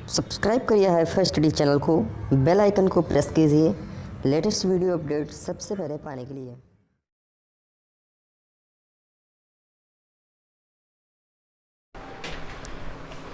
Subscribe करिए hi-fi study channel को, bell icon को प्रेस कीजिए लेटेस्ट वीडियो अपडेट सबसे पहले पाने के लिए।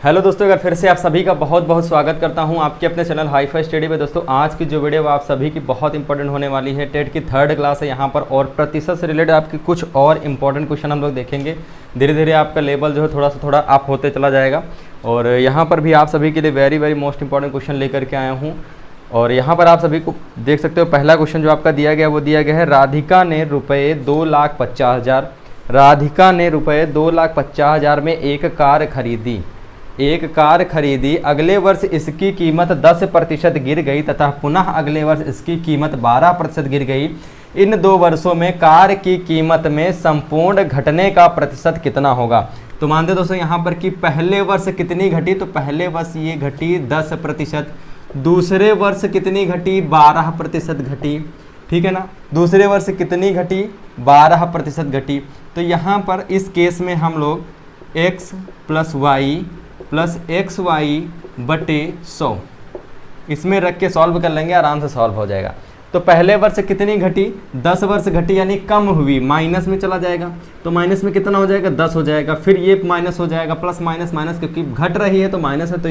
हेलो दोस्तों, अगर फिर से आप सभी का बहुत बहुत स्वागत करता हूं आपके अपने चैनल हाईफाई स्टडी पे। दोस्तों आज की जो वीडियो आप सभी की बहुत इंपॉर्टेंट होने वाली है। टेट की 3rd क्लास है यहाँ पर, और प्रतिशत से रिलेटेड आपके कुछ और इंपॉर्टेंट क्वेश्चन हम लोग देखेंगे। धीरे धीरे आपका लेवल जो है थोड़ा अप होते चला जाएगा, और यहाँ पर भी आप सभी के लिए वेरी मोस्ट इंपॉर्टेंट क्वेश्चन लेकर के आया हूँ। और यहाँ पर आप सभी को देख सकते हो, पहला क्वेश्चन जो आपका दिया गया वो दिया गया है, राधिका ने रुपये 2,50,000 राधिका ने रुपये 2,50,000 में एक कार खरीदी। अगले वर्ष इसकी कीमत 10% गिर गई तथा पुनः अगले वर्ष इसकी कीमत 12% गिर गई। इन 2 वर्षों में कार की कीमत में संपूर्ण घटने का प्रतिशत कितना होगा? तो मानते दोस्तों यहाँ पर कि पहले वर्ष कितनी घटी, तो पहले वर्ष ये घटी 10%। दूसरे वर्ष कितनी घटी? 12% घटी। ठीक है ना, दूसरे वर्ष कितनी घटी? 12% घटी। तो यहाँ पर इस केस में हम लोग x + y + xy बटे 100 इसमें रख के सॉल्व कर लेंगे, आराम से सॉल्व हो जाएगा। तो पहले वर्ष कितनी घटी? 10 वर्ष घटी, यानी कम हुई, माइनस में चला जाएगा। तो माइनस में कितना हो जाएगा? 10 हो जाएगा। फिर ये माइनस हो जाएगा, प्लस माइनस माइनस, क्योंकि घट रही है तो माइनस है। तो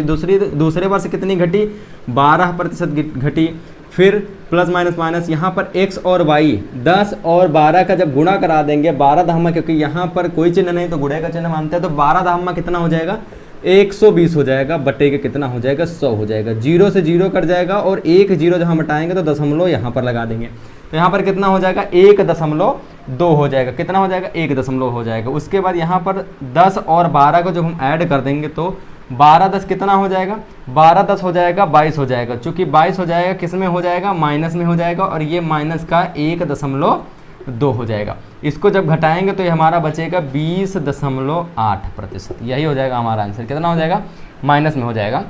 दूसरे वर्ष कितनी घटी? 12% घटी। फिर प्लस माइनस माइनस, यहाँ पर x और y 10 और 12 का जब गुणा करा देंगे, 12 धामा, क्योंकि यहाँ पर कोई चिन्ह नहीं तो गुणे का चिन्ह मानते हैं, तो 12 धामा कितना हो जाएगा? 120 हो जाएगा, बटे के कितना हो जाएगा? 100 हो जाएगा। 0 से 0 कट जाएगा, और 1 0 जब हम हटाएंगे तो दशमलव यहाँ पर लगा देंगे। तो यहाँ पर कितना हो जाएगा? 1.2 हो जाएगा। कितना हो जाएगा? 1 हो जाएगा। उसके बाद यहाँ पर 10 और 12 को जब हम ऐड कर देंगे तो 12 10 कितना हो जाएगा? 12 10 हो जाएगा, 22 हो जाएगा। चूंकि 22 हो जाएगा, किस में हो जाएगा? माइनस में हो जाएगा, और ये माइनस का 1.2 हो जाएगा। इसको जब घटाएंगे तो ये हमारा बचेगा 20.8%। यही हो जाएगा हमारा आंसर। कितना हो जाएगा? माइनस में हो जाएगा,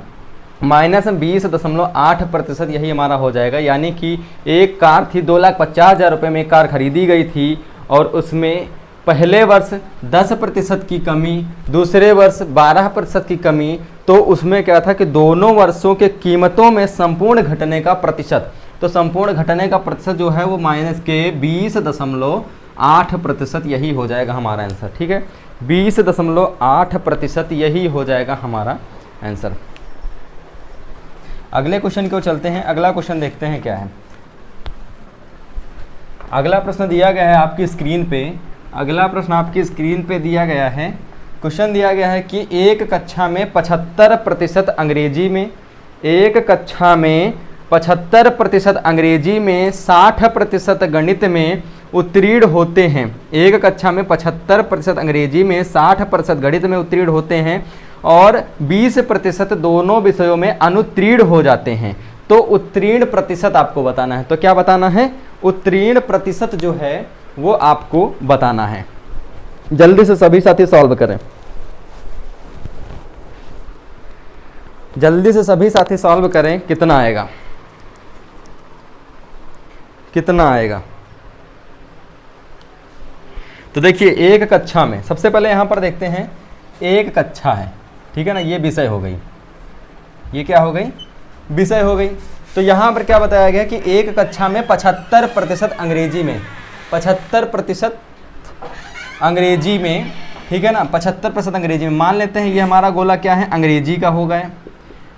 -20.8%। यही हमारा हो जाएगा। यानी कि एक कार थी, 2,50,000 रुपये में एक कार खरीदी गई थी, और उसमें पहले वर्ष 10% की कमी, दूसरे वर्ष 12% की कमी। तो उसमें क्या था कि दोनों वर्षों के कीमतों में संपूर्ण घटने का प्रतिशत, तो संपूर्ण घटने का प्रतिशत जो है वो माइनस के 20.8%। यही हो जाएगा हमारा आंसर। ठीक है, 20.8% यही हो जाएगा हमारा आंसर। अगले क्वेश्चन की ओर चलते हैं। अगला क्वेश्चन देखते हैं क्या है। अगला प्रश्न दिया गया है आपकी स्क्रीन पे। अगला प्रश्न आपकी स्क्रीन पे दिया गया है। क्वेश्चन दिया गया है कि एक कक्षा में 75% अंग्रेजी में, एक कक्षा में 75% अंग्रेजी में, 60% गणित में उत्तीर्ण होते हैं। एक कक्षा में 75% अंग्रेजी में, 60% गणित में उत्तीर्ण होते हैं, और 20% दोनों विषयों में अनुत्तीर्ण हो जाते हैं। तो उत्तीर्ण प्रतिशत आपको बताना है। तो क्या बताना है? उत्तीर्ण प्रतिशत जो है वो आपको बताना है। जल्दी से सभी साथी सॉल्व करें, जल्दी से सभी साथी सॉल्व करें। कितना आएगा? कितना आएगा? तो देखिए, एक कक्षा में, सबसे पहले यहां पर देखते हैं, एक कक्षा है, ठीक है ना, ये विषय हो गई, ये क्या हो गई? विषय हो गई। तो यहां पर क्या बताया गया कि एक कक्षा में 75% अंग्रेजी में, 75% अंग्रेजी में, ठीक है ना, 75% अंग्रेजी में। मान लेते हैं ये हमारा गोला क्या है? अंग्रेजी का हो गया,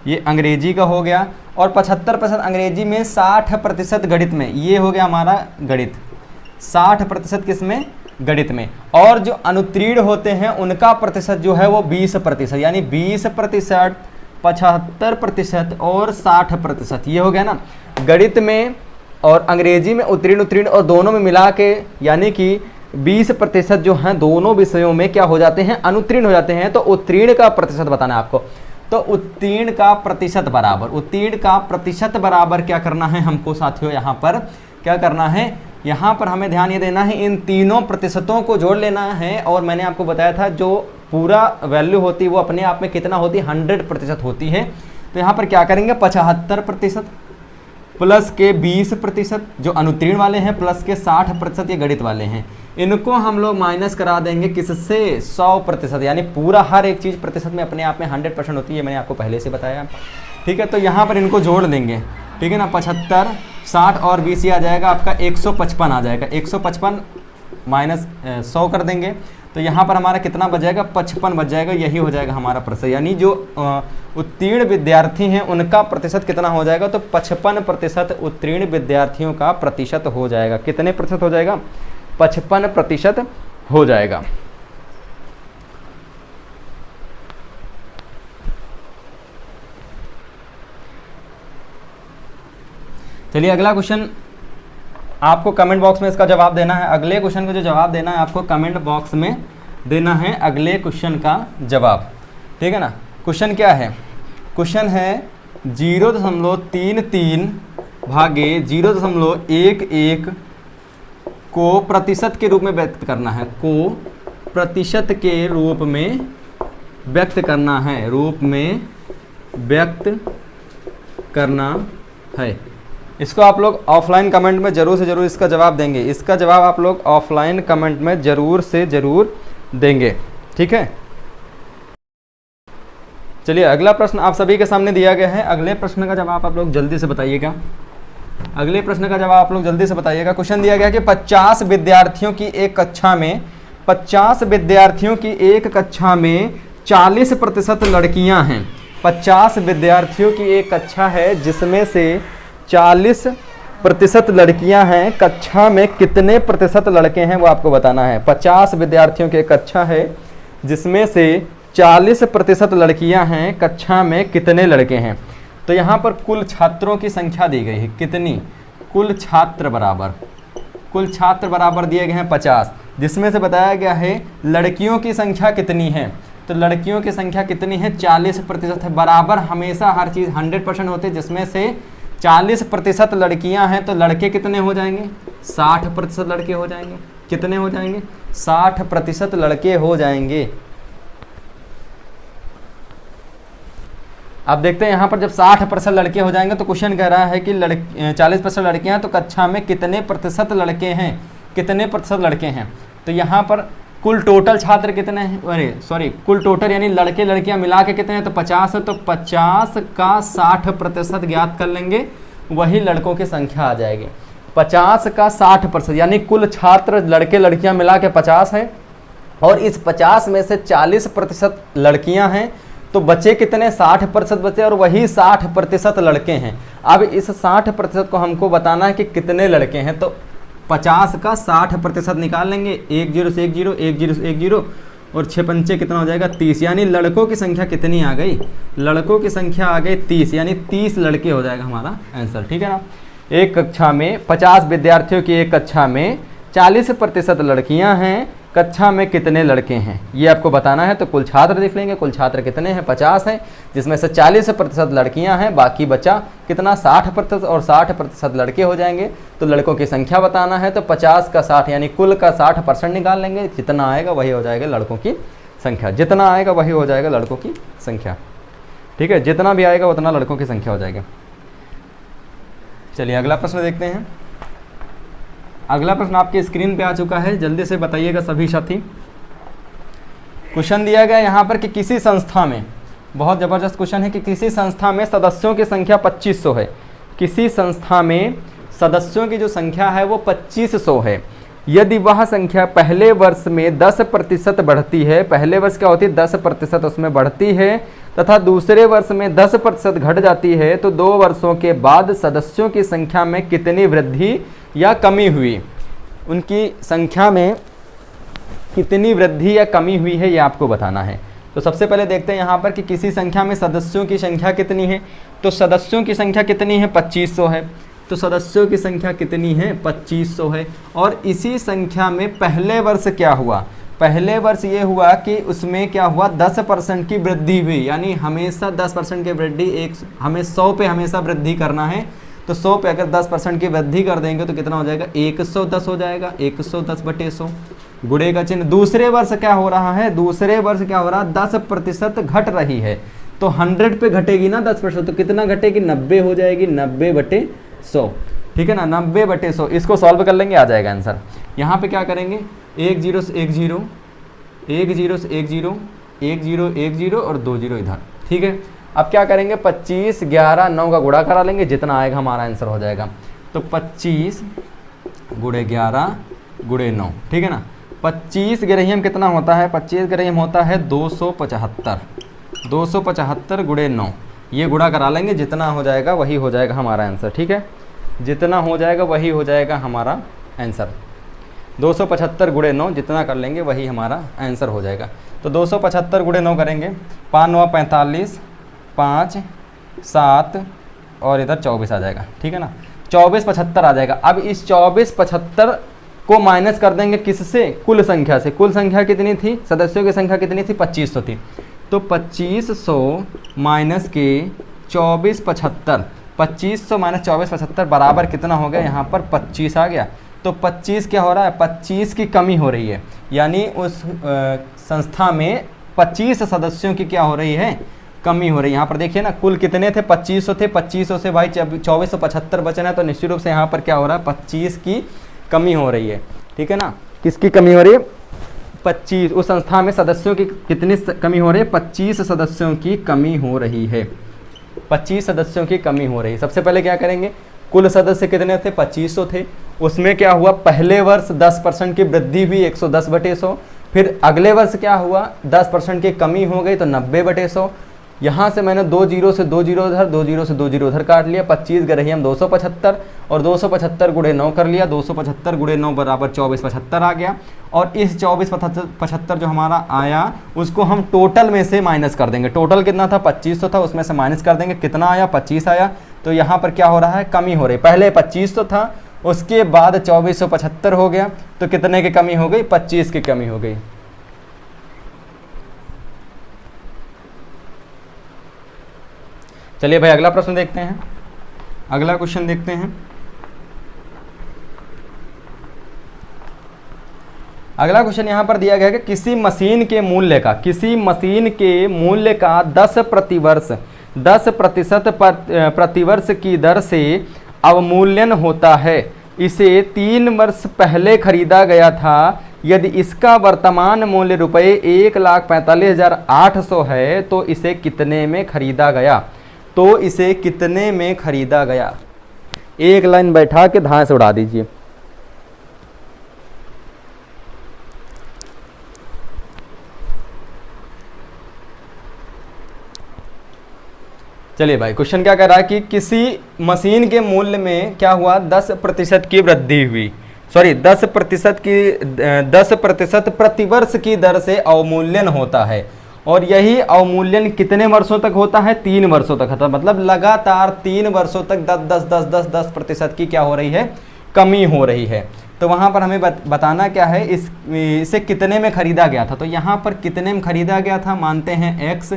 ये अंग्रेजी का हो गया। और 75% अंग्रेजी में, 60% गणित में, ये हो गया हमारा गणित। 60% किस में? गणित में। और जो अनुत्तीर्ण होते हैं उनका प्रतिशत जो है वो 20%, यानी 20%, 75% और 60%। ये हो गया ना, गणित में और अंग्रेजी में उत्तीर्ण और दोनों में मिला के, यानी कि 20% जो हैं दोनों विषयों में क्या हो जाते हैं? अनुत्तीर्ण हो जाते हैं। तो उत्तीर्ण का प्रतिशत बताना है आपको। तो उत्तीर्ण का प्रतिशत बराबर क्या करना है हमको साथियों? यहाँ पर क्या करना है? यहाँ पर हमें ध्यान ये देना है, इन तीनों प्रतिशतों को जोड़ लेना है। और मैंने आपको बताया था जो पूरा वैल्यू होती है वो अपने आप में कितना होती है? 100% होती है। तो यहाँ पर क्या करेंगे? 75% प्लस के 20% जो अनुत्तीर्ण वाले हैं, प्लस के 60% ये गणित वाले हैं। इनको हम लोग माइनस करा देंगे किससे 100%, यानी पूरा हर एक चीज़ प्रतिशत में अपने आप में 100% होती है, मैंने आपको पहले से बताया। ठीक है, तो यहाँ पर इनको जोड़ देंगे, ठीक है ना। 75, 60 और 20 आ जाएगा आपका 155 आ जाएगा। 155 माइनस 100 कर देंगे तो यहाँ पर हमारा कितना बच जाएगा, 55 बच जाएगा। यही हो जाएगा हमारा प्रतिशत, यानी जो उत्तीर्ण विद्यार्थी हैं उनका प्रतिशत कितना हो जाएगा, तो 55% उत्तीर्ण विद्यार्थियों का प्रतिशत हो जाएगा। कितने प्रतिशत हो जाएगा, 55% हो जाएगा। चलिए अगला क्वेश्चन आपको कमेंट बॉक्स में इसका जवाब देना है। अगले क्वेश्चन को जो जवाब देना है आपको कमेंट बॉक्स में देना है अगले क्वेश्चन का जवाब, ठीक है ना। क्वेश्चन क्या है, क्वेश्चन है 0.33 भागे 0.11 को प्रतिशत के रूप में व्यक्त करना है, को प्रतिशत के रूप में व्यक्त करना है, रूप में व्यक्त करना है। इसको आप लोग ऑफलाइन कमेंट में जरूर से जरूर इसका जवाब देंगे। इसका जवाब आप लोग ऑफलाइन कमेंट में जरूर से जरूर देंगे, ठीक है। चलिए अगला प्रश्न आप सभी के सामने दिया गया है। अगले प्रश्न का जवाब आप लोग जल्दी से बताइएगा। अगले प्रश्न का जवाब आप लोग जल्दी से बताइएगा। क्वेश्चन दिया गया कि 50 विद्यार्थियों की एक कक्षा में 50 विद्यार्थियों की एक कक्षा में 40% लड़कियां हैं। 50 विद्यार्थियों की एक कक्षा है जिसमें से 40% लड़कियां हैं। कक्षा में कितने प्रतिशत लड़के हैं वो आपको बताना है। 50 विद्यार्थियों की एक कक्षा है जिसमें से 40% लड़कियां हैं। कक्षा में कितने लड़के हैं, तो यहाँ पर कुल छात्रों की संख्या दी गई है कितनी, कुल छात्र बराबर दिए गए हैं 50, जिसमें से बताया गया है लड़कियों की संख्या कितनी है। तो लड़कियों की संख्या कितनी है, 40% है। बराबर हमेशा हर चीज़ 100% होती है, जिसमें से 40% लड़कियां हैं तो लड़के कितने हो जाएंगे, 60% लड़के हो जाएंगे। कितने हो जाएंगे, 60% लड़के हो जाएंगे। अब देखते हैं यहाँ पर जब 60% लड़के हो जाएंगे तो क्वेश्चन कह रहा है कि 40% लड़कियां हैं तो कक्षा में कितने प्रतिशत लड़के हैं, कितने प्रतिशत लड़के हैं। तो यहाँ पर कुल टोटल छात्र कितने हैं, अरे सॉरी कुल टोटल यानी लड़के लड़कियां मिला के कितने हैं, तो 50 है। तो 50 का 60% ज्ञात कर लेंगे, वही लड़कों की संख्या आ जाएगी। 50 का 60% यानी कुल छात्र लड़के लड़कियां मिला के 50 है और इस 50 में से 40% लड़कियां हैं तो बचे कितने, 60% बचे और वही 60% लड़के हैं। अब इस 60% को हमको बताना है कि कितने लड़के हैं, तो 50 का 60% निकाल लेंगे। 1 0 से 1 0, 1 0 से 1 0 और 6 पंचे कितना हो जाएगा, 30। यानी लड़कों की संख्या कितनी आ गई, लड़कों की संख्या आ गई 30, यानी 30 लड़के हो जाएगा हमारा आंसर, ठीक है ना। एक कक्षा में 50 विद्यार्थियों की एक कक्षा में 40% लड़कियां हैं। कक्षा में कितने लड़के हैं ये आपको बताना है। तो कुल छात्र देख लेंगे, कुल छात्र कितने हैं, 50 हैं, जिसमें से 40% लड़कियां हैं, बाकी बचा कितना 60% और 60% लड़के हो जाएंगे। तो लड़कों की संख्या बताना है तो 50 का 60 यानी कुल का 60% निकाल लेंगे। जितना आएगा वही हो जाएगा लड़कों की संख्या, जितना आएगा वही हो जाएगा लड़कों की संख्या, ठीक है। जितना भी आएगा उतना लड़कों की संख्या हो जाएगी। चलिए अगला प्रश्न देखते हैं। अगला प्रश्न आपके स्क्रीन पे आ चुका है, जल्दी से बताइएगा सभी साथी। क्वेश्चन दिया गया यहाँ पर कि किसी संस्था में, बहुत ज़बरदस्त क्वेश्चन है कि किसी संस्था में सदस्यों की संख्या 2500 है। किसी संस्था में सदस्यों की जो संख्या है वो 2500 है। यदि वह संख्या पहले वर्ष में 10% बढ़ती है, पहले वर्ष क्या होती है 10% उसमें बढ़ती है, तथा दूसरे वर्ष में 10% घट जाती है, तो 2 वर्षों के बाद सदस्यों की संख्या में कितनी वृद्धि या कमी हुई, उनकी संख्या में कितनी वृद्धि या कमी हुई है ये आपको बताना है। तो सबसे पहले देखते हैं यहाँ पर कि किसी संख्या में सदस्यों की संख्या कितनी है। तो सदस्यों की संख्या कितनी है, 2500 है। तो सदस्यों की संख्या कितनी है, 2500 है। और इसी संख्या में पहले वर्ष क्या हुआ, पहले वर्ष ये हुआ कि उसमें क्या हुआ 10% की वृद्धि हुई। यानी हमेशा 10% की वृद्धि, हमें 100 पे हमेशा वृद्धि करना है। तो 100 पे अगर 10% की वृद्धि कर देंगे तो कितना हो जाएगा, 110 हो जाएगा। 110/100 गुणे का चिन्ह। दूसरे वर्ष क्या हो रहा है, दूसरे वर्ष क्या हो रहा है 10% घट रही है। तो 100 पे घटेगी ना 10%, तो कितना घटेगी, 90 हो जाएगी। 90/100, ठीक है ना, 90/100। इसको सॉल्व कर लेंगे, आ जाएगा आंसर। यहाँ पे क्या करेंगे, 1 0 से 1 0, 1 0 से 1 0, 1 0 1 0 और 2 0 इधर, ठीक है। अब क्या करेंगे, 25, 11, 9 का गुणा करा लेंगे, जितना आएगा हमारा आंसर हो जाएगा। तो 25 गुणे 11 गुणे 9, ठीक है ना। 25 ग्राम कितना होता है, 25 ग्राम होता है 275, 275 गुणे 9, ये गुणा करा लेंगे, जितना हो जाएगा वही हो जाएगा हमारा आंसर, ठीक है। जितना हो जाएगा वही हो जाएगा हमारा आंसर। 275 गुणे 9 जितना कर लेंगे वही हमारा आंसर हो जाएगा। तो 275 गुणे 9 करेंगे, 5 9 45, 5 7 और इधर 24 आ जाएगा, ठीक है ना। 24 75 आ जाएगा। अब इस 24 75 को माइनस कर देंगे किससे, कुल संख्या से। कुल संख्या कितनी थी, सदस्यों की संख्या कितनी थी, 2500 थी। तो 2500 माइनस के 24 75, 2500 माइनस 24 75 बराबर कितना हो गया, यहाँ पर 25 आ गया। तो 25 क्या हो रहा है, 25 की कमी हो रही है, यानी उस संस्था में 25 सदस्यों की क्या हो रही है, कमी हो रही है। यहाँ पर देखिए ना, कुल कितने थे, 2500 थे, 2500 से भाई 2475 बचना है, तो निश्चित रूप से यहाँ पर क्या हो रहा है, 25 की कमी हो रही है, ठीक है ना। किसकी कमी हो रही है, 25, उस संस्था में सदस्यों की कितनी कमी हो रही है, 25 सदस्यों की कमी हो रही है, 25 सदस्यों की कमी हो रही है। सबसे पहले क्या करेंगे, कुल सदस्य कितने थे, 2500 थे, उसमें क्या हुआ, पहले वर्ष 10% की वृद्धि हुई, 110/100। फिर अगले वर्ष क्या हुआ, 10% की कमी हो गई, तो 90/100। यहाँ से मैंने 2 जीरो से 2 जीरो उधर, 2 जीरो से 2 जीरो उधर काट लिया, 25 ग्राम 275 और 275 गुणे 9 कर लिया, 275 गुणे 9 बराबर 2475 आ गया। और इस 2475 जो हमारा आया उसको हम टोटल में से माइनस कर देंगे। टोटल कितना था, 2500 था, उसमें से माइनस कर देंगे, कितना आया, 25 आया। तो यहाँ पर क्या हो रहा है, कमी हो रही है। पहले 2500 था, उसके बाद 2475 हो गया, तो कितने की कमी हो गई, 25 की कमी हो गई। चलिए भाई अगला प्रश्न देखते हैं, अगला क्वेश्चन देखते हैं। अगला क्वेश्चन यहाँ पर दिया गया है कि किसी मशीन के मूल्य का 10% प्रतिवर्ष की दर से अवमूल्यन होता है। इसे 3 वर्ष पहले खरीदा गया था। यदि इसका वर्तमान मूल्य रुपये 1,45,800 है तो इसे कितने में खरीदा गया, तो इसे कितने में खरीदा गया। एक लाइन बैठा के धाए से उड़ा दीजिए। चलिए भाई, क्वेश्चन क्या कह रहा है कि किसी मशीन के मूल्य में क्या हुआ, 10% की वृद्धि हुई, 10% प्रतिवर्ष की दर से अवमूल्यन होता है। और यही अवमूल्यन कितने वर्षों तक होता है, 3 वर्षों तक होता है। मतलब लगातार 3 वर्षों तक 10% की क्या हो रही है, कमी हो रही है। तो वहाँ पर हमें बताना क्या है, इसे कितने में खरीदा गया था। तो यहाँ पर कितने में खरीदा गया था, मानते हैं x।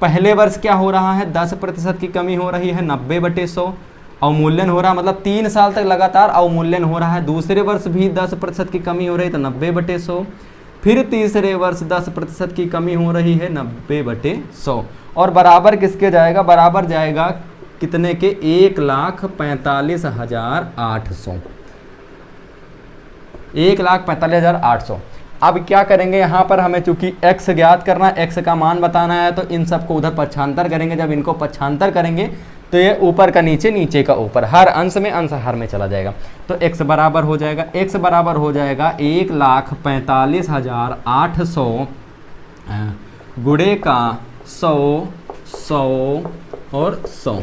पहले वर्ष क्या हो रहा है, 10% की कमी हो रही है, 90/100 अवमूल्यन हो रहा है, मतलब 3 साल तक लगातार अवमूल्यन हो रहा है। दूसरे वर्ष भी 10% की कमी हो रही है, तो 90/100। फिर तीसरे वर्ष 10% की कमी हो रही है, 90/100। और बराबर किसके जाएगा, बराबर जाएगा कितने के, 1,45,800, 1,45,800। अब क्या करेंगे, यहाँ पर हमें चूंकि x ज्ञात करना है, x का मान बताना है, तो इन सबको उधर पक्षांतर करेंगे। जब इनको पक्षांतर करेंगे तो ये ऊपर का नीचे, नीचे का ऊपर, हर अंश में अंश हर में चला जाएगा। तो x बराबर हो जाएगा, x बराबर हो जाएगा 1,45,800 गुणे का 100, 100 और 100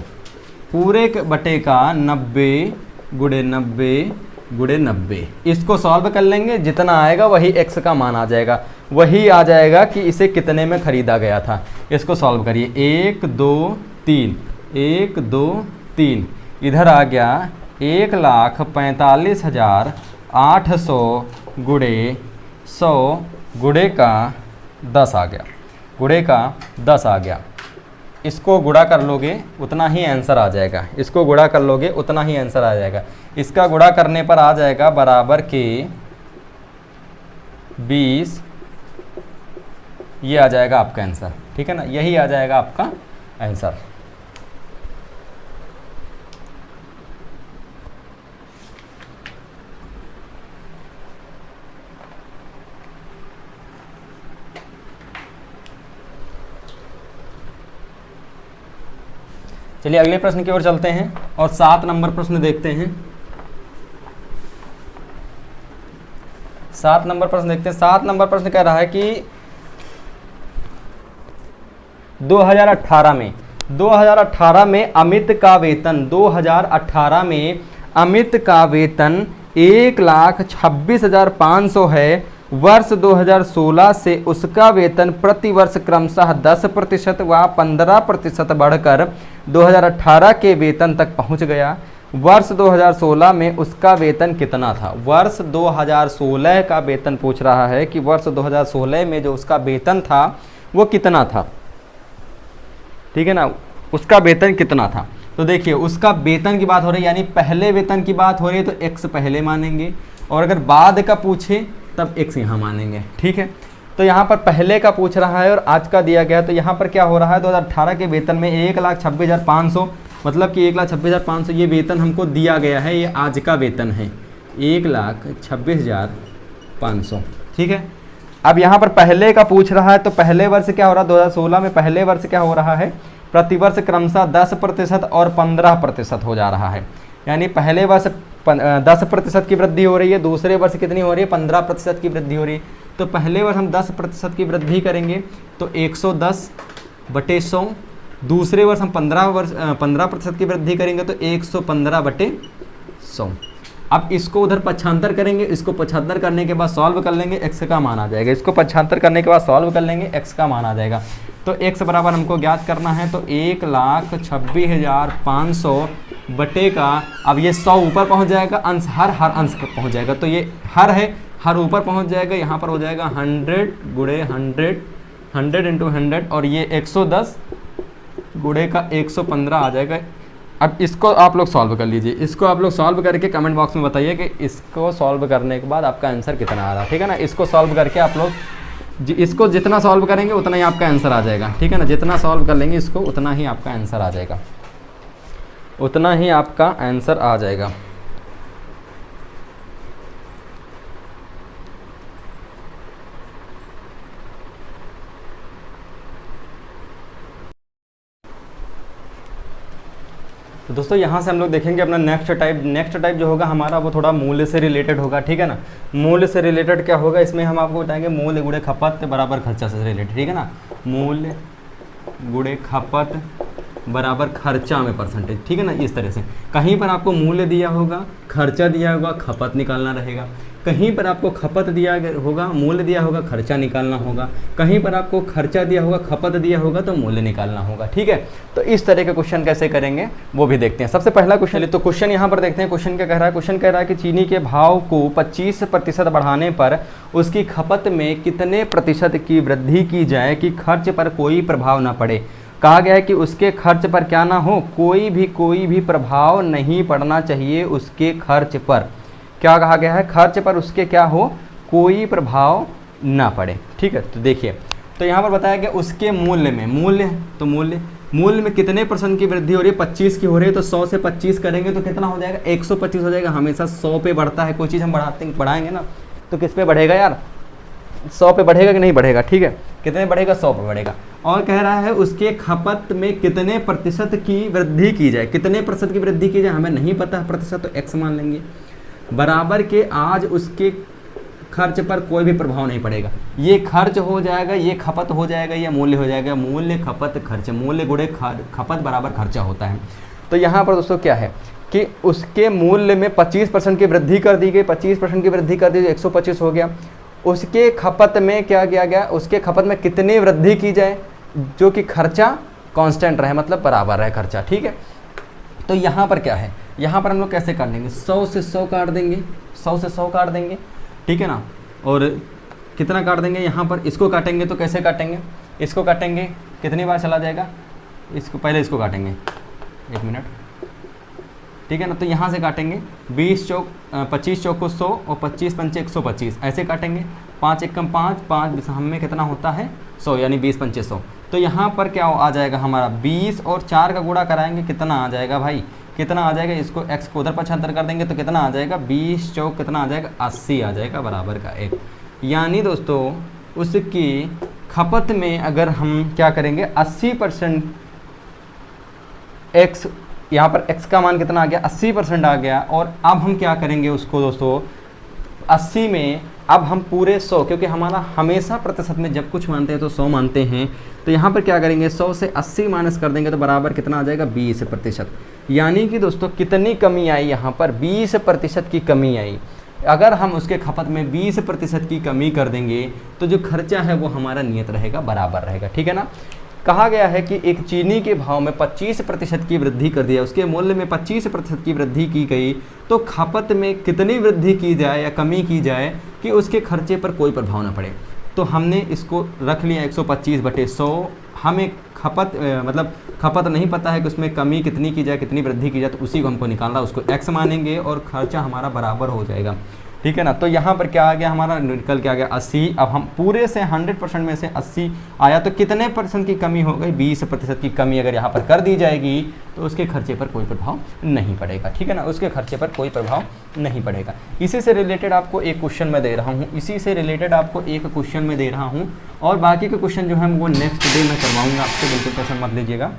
पूरे बटे का 90 गुणे 90 गुणे 90। इसको सॉल्व कर लेंगे, जितना आएगा वही x का मान आ जाएगा, वही आ जाएगा कि इसे कितने में खरीदा गया था। इसको सॉल्व करिए, 1 2 3, 1 2 3, इधर आ गया 1,45,800 गुणे 100 गुणे का 10 आ गया, गुणे का 10 आ गया। इसको गुणा कर लोगे उतना ही आंसर आ जाएगा, इसको गुणा कर लोगे उतना ही आंसर आ जाएगा। इसका गुणा करने पर आ जाएगा बराबर के 20, ये आ जाएगा आपका आंसर, ठीक है ना, यही आ जाएगा आपका आंसर। चलिए अगले प्रश्न की ओर चलते हैं और 7 नंबर प्रश्न देखते हैं। 7 नंबर प्रश्न देखते हैं। 7 नंबर प्रश्न कह रहा है कि 2018 में अमित का वेतन 2018 में अमित का वेतन 1,26,500 है। वर्ष 2016 से उसका वेतन प्रति वर्ष क्रमशः 10% व 15% बढ़कर 2018 के वेतन तक पहुंच गया। वर्ष 2016 में उसका वेतन कितना था? वर्ष 2016 का वेतन पूछ रहा है कि वर्ष 2016 में जो उसका वेतन था वो कितना था, ठीक है ना, उसका वेतन कितना था। तो देखिए उसका वेतन की बात हो रही है, यानी पहले वेतन की बात हो रही है तो x पहले मानेंगे, और अगर बाद का पूछे तब x यहाँ मानेंगे, ठीक है। तो यहाँ पर पहले का पूछ रहा है और आज का दिया गया है, तो यहाँ पर क्या हो रहा है 2018 के वेतन में 1,26,500, मतलब कि 1,26,500 ये वेतन हमको दिया गया है, ये आज का वेतन है 1,26,500, ठीक है। अब यहाँ पर पहले का पूछ रहा है तो पहले वर्ष क्या हो रहा है 2016 में, पहले वर्ष क्या हो रहा है, प्रतिवर्ष क्रमशः 10% और 15% हो जा रहा है। यानी पहले वर्ष 10% की वृद्धि हो रही है, दूसरे वर्ष कितनी हो रही है 15% की वृद्धि हो रही है। तो पहले वर्ष हम 10% की वृद्धि करेंगे तो 110/100, दूसरे वर्ष हम 15% की वृद्धि करेंगे तो 115/100। अब इसको उधर पक्षांतर करेंगे, इसको पक्षांतर करने के बाद सॉल्व कर लेंगे, x का मान आ जाएगा। इसको पक्षांतर करने के बाद सॉल्व कर लेंगे, x का मान आ जाएगा। तो x बराबर हमको ज्ञात करना है, तो 1,26,500 बटे का, अब ये 100 ऊपर पहुंच जाएगा, अंश हर अंश पर पहुंच जाएगा, तो ये हर है, हर ऊपर पहुंच जाएगा, यहाँ पर हो जाएगा 100 गुणे 100, 100 × 100, और ये 110 गुणे का 115 आ जाएगा। अब इसको आप लोग सॉल्व कर लीजिए, इसको आप लोग सॉल्व करके कमेंट बॉक्स में बताइए कि इसको सॉल्व करने के बाद आपका आंसर कितना आ रहा है, ठीक है ना। इसको सॉल्व करके आप लोग इसको जितना सॉल्व करेंगे उतना ही आपका आंसर आ जाएगा, ठीक है ना। जितना सॉल्व कर लेंगे इसको उतना ही आपका आंसर आ जाएगा, उतना ही आपका आंसर आ जाएगा। तो दोस्तों यहाँ से हम लोग देखेंगे अपना नेक्स्ट टाइप जो होगा हमारा वो थोड़ा मूल्य से रिलेटेड होगा, ठीक है ना। मूल्य से रिलेटेड क्या होगा, इसमें हम आपको बताएंगे मूल्य गुणे खपत बराबर खर्चा से रिलेटेड, ठीक है ना। मूल्य गुणे खपत बराबर खर्चा में परसेंटेज, ठीक है ना। इस तरह से कहीं पर आपको मूल्य दिया होगा, खर्चा दिया होगा, खपत निकालना रहेगा। कहीं पर आपको खपत दिया होगा, मूल्य दिया होगा, खर्चा निकालना होगा। कहीं पर आपको खर्चा दिया होगा, खपत दिया होगा तो मूल्य निकालना होगा, ठीक है। तो इस तरह के क्वेश्चन कैसे करेंगे वो भी देखते हैं। सबसे पहला क्वेश्चन, तो क्वेश्चन यहाँ पर देखते हैं। क्वेश्चन क्या कह रहा है, क्वेश्चन कह रहा है कि चीनी के भाव को 25% बढ़ाने पर उसकी खपत में कितने प्रतिशत की वृद्धि की जाए कि खर्च पर कोई प्रभाव न पड़े। कहा गया है कि उसके खर्च पर क्या ना हो, कोई भी प्रभाव नहीं पड़ना चाहिए उसके खर्च पर। क्या कहा गया है, खर्च पर उसके क्या हो, कोई प्रभाव ना पड़े, ठीक है। तो देखिए, तो यहाँ पर बताया गया उसके मूल्य में, मूल्य में कितने % की वृद्धि हो रही है, 25 की हो रही है। तो 100 से 25 करेंगे तो कितना हो जाएगा, 125 हो जाएगा। हमेशा 100 पे बढ़ता है, कोई चीज़ हम बढ़ाएंगे ना तो किस पे बढ़ेगा यार, 100 पे बढ़ेगा कि नहीं बढ़ेगा, ठीक है। कितने बढ़ेगा, 100 पे बढ़ेगा। और कह रहा है उसके खपत में कितने प्रतिशत की वृद्धि की जाए, कितने प्रतिशत की वृद्धि की जाए हमें नहीं पता है प्रतिशत, तो x मान लेंगे। बराबर के आज उसके खर्च पर कोई भी प्रभाव नहीं पड़ेगा। ये खर्च हो जाएगा, ये खपत हो जाएगा, ये मूल्य हो जाएगा। मूल्य खपत खर्च, मूल्य गुणे खपत बराबर खर्चा होता है। तो यहाँ पर दोस्तों क्या है कि उसके मूल्य में 25% की वृद्धि कर दी गई, 25% की वृद्धि कर दी, 125 हो गया। उसके खपत में क्या किया गया, उसके खपत में कितनी वृद्धि की जाए जो कि खर्चा कांस्टेंट रहे, मतलब बराबर रहे खर्चा, ठीक है। तो यहाँ पर क्या है, यहाँ पर हम लोग कैसे काट लेंगे, 100 से 100 काट देंगे, 100 से 100 काट देंगे, ठीक है ना। और कितना काट देंगे, यहाँ पर इसको काटेंगे तो कैसे काटेंगे, इसको काटेंगे कितनी बार चला जाएगा, इसको पहले इसको काटेंगे, 1 मिनट, ठीक है ना। तो यहाँ से काटेंगे 25 चौक को 100 और 25 पंचे 125 ऐसे काटेंगे। 5 एकम 5, 5 हम में कितना होता है 100, यानी 20 पंचे 100। तो यहाँ पर क्या आ जाएगा हमारा 20 और 4 का गुणा कराएंगे, कितना आ जाएगा भाई, कितना आ जाएगा, इसको x को उधर 75 कर देंगे तो कितना आ जाएगा, 20 चौक कितना आ जाएगा, 80 आ जाएगा, बराबर का 1। यानी दोस्तों उसकी खपत में अगर हम क्या करेंगे 80% x, यहाँ पर x का मान कितना आ गया 80% आ गया। और अब हम क्या करेंगे उसको दोस्तों 80 में अब हम पूरे 100, क्योंकि हमारा हमेशा प्रतिशत में जब कुछ मानते हैं तो 100 मानते हैं, तो यहाँ पर क्या करेंगे 100 से 80 माइनस कर देंगे तो बराबर कितना आ जाएगा 20%। यानी कि दोस्तों कितनी कमी आई, यहाँ पर 20% की कमी आई। अगर हम उसके खपत में 20% की कमी कर देंगे तो जो खर्चा है वो हमारा नियत रहेगा, बराबर रहेगा, ठीक है ना। कहा गया है कि एक चीनी के भाव में 25% की वृद्धि कर दिया, उसके मूल्य में 25% की वृद्धि की गई, तो खपत में कितनी वृद्धि की जाए या कमी की जाए कि उसके खर्चे पर कोई प्रभाव ना पड़े। तो हमने इसको रख लिया 125/100। हमें मतलब खपत नहीं पता है कि उसमें कमी कितनी की जाए, कितनी वृद्धि की जाए, तो उसी को हमको निकालना, उसको x मानेंगे और खर्चा हमारा बराबर हो जाएगा, ठीक है ना। तो यहाँ पर क्या आ गया हमारा, निकल के आ गया 80। अब हम पूरे से 100% में से 80 आया तो कितने % की कमी हो गई, 20% की कमी अगर यहाँ पर कर दी जाएगी तो उसके खर्चे पर कोई प्रभाव नहीं पड़ेगा, ठीक है ना, उसके खर्चे पर कोई प्रभाव नहीं पड़ेगा। इसी से रिलेटेड आपको एक क्वेश्चन मैं दे रहा हूँ, और बाकी के क्वेश्चन जो है वो नेक्स्ट डे मैं करवाऊँगा आपको, बिल्कुल टेंशन मत लीजिएगा।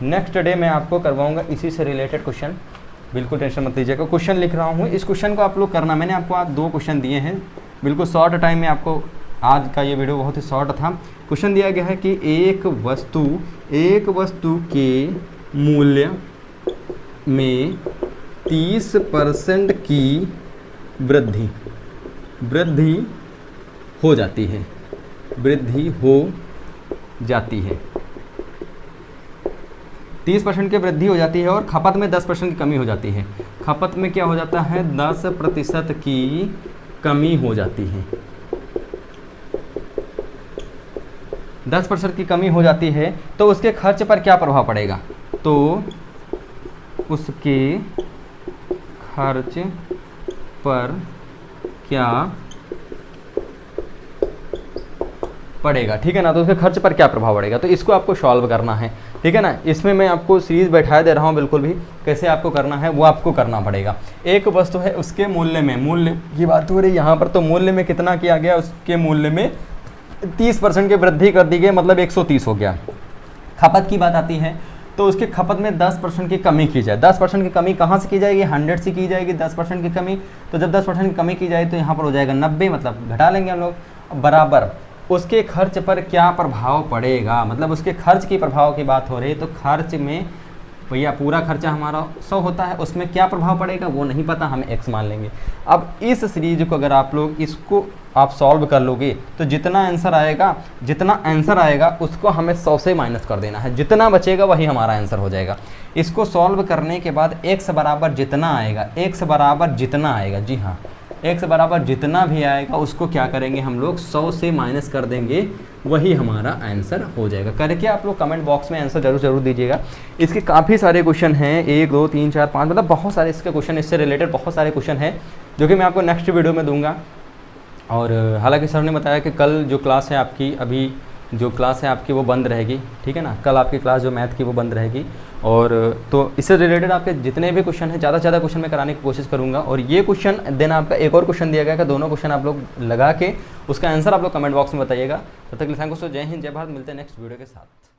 नेक्स्ट डे मैं आपको करवाऊँगा इसी से रिलेटेड क्वेश्चन, बिल्कुल टेंशन मत लीजिएगा। क्वेश्चन लिख रहा हूँ, इस क्वेश्चन को आप लोग करना। मैंने आपको आज 2 क्वेश्चन दिए हैं, बिल्कुल शॉर्ट टाइम में आपको, आज का ये वीडियो बहुत ही शॉर्ट था। क्वेश्चन दिया गया है कि एक वस्तु के मूल्य में 30% की वृद्धि हो जाती है, 30% की वृद्धि हो जाती है और खपत में 10% की कमी हो जाती है। खपत में क्या हो जाता है, 10% की कमी हो जाती है, 10% की कमी हो जाती है, तो उसके खर्च पर क्या प्रभाव पड़ेगा, तो उसके खर्च पर क्या पड़ेगा, ठीक है ना। तो उसके खर्च पर क्या प्रभाव पड़ेगा, तो इसको आपको सॉल्व करना है, ठीक है ना। इसमें मैं आपको सीरीज बैठा दे रहा हूँ, बिल्कुल भी कैसे आपको करना है वो आपको करना पड़ेगा। एक वस्तु है, उसके मूल्य की बात हो रही है यहाँ पर, तो मूल्य में कितना किया गया, उसके मूल्य में 30% की वृद्धि कर दी गई, मतलब 130 हो गया। खपत की बात आती है तो उसके खपत में 10% की कमी की जाए। 10% की कमी कहाँ से की जाएगी, 100 से की जाएगी 10% की कमी। तो जब 10% की कमी की जाए तो यहाँ पर हो जाएगा 90, मतलब घटा लेंगे हम लोग, बराबर उसके खर्च पर क्या प्रभाव पड़ेगा, मतलब उसके खर्च की प्रभाव की बात हो रही है। तो खर्च में भैया पूरा खर्चा हमारा 100 होता है, उसमें क्या प्रभाव पड़ेगा वो नहीं पता, हम x मान लेंगे। अब इस सीरीज को अगर आप लोग इसको आप सॉल्व कर लोगे तो जितना आंसर आएगा उसको हमें 100 से माइनस कर देना है, जितना बचेगा वही हमारा आंसर हो जाएगा। इसको सॉल्व करने के बाद x बराबर जितना आएगा, जी हाँ, x बराबर जितना भी आएगा उसको क्या करेंगे हम लोग 100 से माइनस कर देंगे, वही हमारा आंसर हो जाएगा। करके आप लोग कमेंट बॉक्स में आंसर जरूर दीजिएगा। इसके काफ़ी सारे क्वेश्चन हैं, 1 2 3 4 5, मतलब बहुत सारे इसके क्वेश्चन, इससे रिलेटेड बहुत सारे क्वेश्चन हैं जो कि मैं आपको नेक्स्ट वीडियो में दूंगा। और हालांकि सर ने बताया कि कल जो क्लास है आपकी, अभी जो क्लास है आपकी वो बंद रहेगी, ठीक है ना। कल आपकी क्लास जो मैथ की वो बंद रहेगी, और तो इससे रिलेटेड आपके जितने भी क्वेश्चन हैं ज़्यादा से ज़्यादा क्वेश्चन मैं कराने की कोशिश करूंगा। और ये क्वेश्चन देन आपका एक और क्वेश्चन दिया गया कि दोनों क्वेश्चन आप लोग लगा के उसका आंसर आप लोग कमेंट बॉक्स में बताइएगा। तब तक थैंक यू। जय हिंद, जय भारत, मिलते हैं नेक्स्ट वीडियो के साथ।